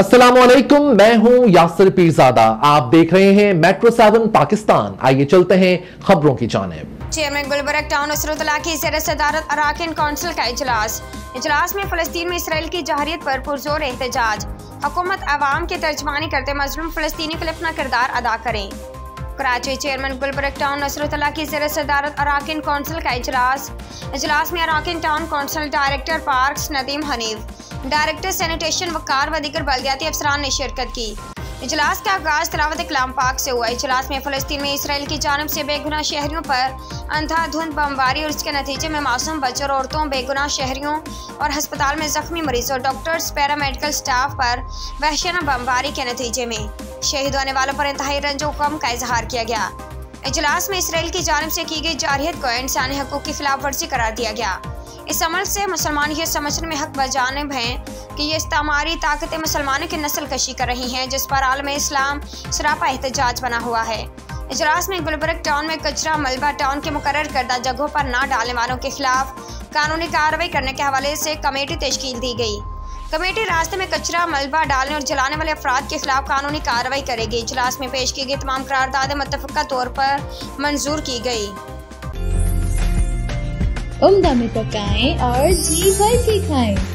अस्सलाम वालेकुम, मैं हूं यासिर पीरजादा। आप देख रहे हैं मेट्रो 7 पाकिस्तान। आइए चलते हैं खबरों की जानिब। चेयरमैन गुलबर्ग टाउन नसरुल्लाह की ज़ेर सदारत अराकीन काउंसिल का इजलास में फ़लस्तीन में इसराइल की जहरियत पर पुरजोर एहतजाज। हुकूमत अवाम की तर्जमानी करते मजलूम फ़लस्तीनी के लिए अपना किरदार अदा करें। कराची चेयरमैन गुलबर्ग टाउन नसरुल्लाह की ज़ेर सदारत अराकीन काउंसिल का इजलास में अराकीन town council director parks Nadeem Hanif, director sanitation Waqar व दीगर बल्दियाती अफसरान ने शिरकत की। इजलास का आगाज तिलावत कलाम पाक से हुआ। इजलास में फ़लस्तीन में इसराइल की जानिब से बेगुनाह शहरियों पर अंधाधुंध बमबारी और इसके नतीजे में मासूम बच्चों और औरतों, बेगुनाह शहरियों और अस्पताल में जख्मी मरीजों, डॉक्टर्स, पैरामेडिकल स्टाफ पर वहशियाना बमबारी के नतीजे में शहीद होने वालों पर इंतहाई रंजो गम का इजहार किया गया। इजलास में इसराइल की जानिब से की गई जारहियत को इंसानी हकूक़ की खिलाफ वर्जी करार दिया गया। इस अमल से मुसलमान ये समझने में हक बजानिब हैं कि ये इस्तामारी ताकतें मुसलमानों की नस्ल कशी कर रही हैं, जिस पर आलम इस्लाम सरापा एहतजाज बना हुआ है। इजलास में गुलबर्ग टाउन में कचरा मलबा टाउन के मुकर्रर करदा जगहों पर ना डालने वालों के खिलाफ कानूनी कार्रवाई करने के हवाले से कमेटी तश्कील दी गई। कमेटी रास्ते में कचरा मलबा डालने और जलाने वाले अफराद के खिलाफ कानूनी कार्रवाई करेगी। इजलास में पेश की गई तमाम करारदादें मुत्तफ़क़ा तौर पर मंजूर की गई। उम्दा में पकाएं और जी भर के खाएं।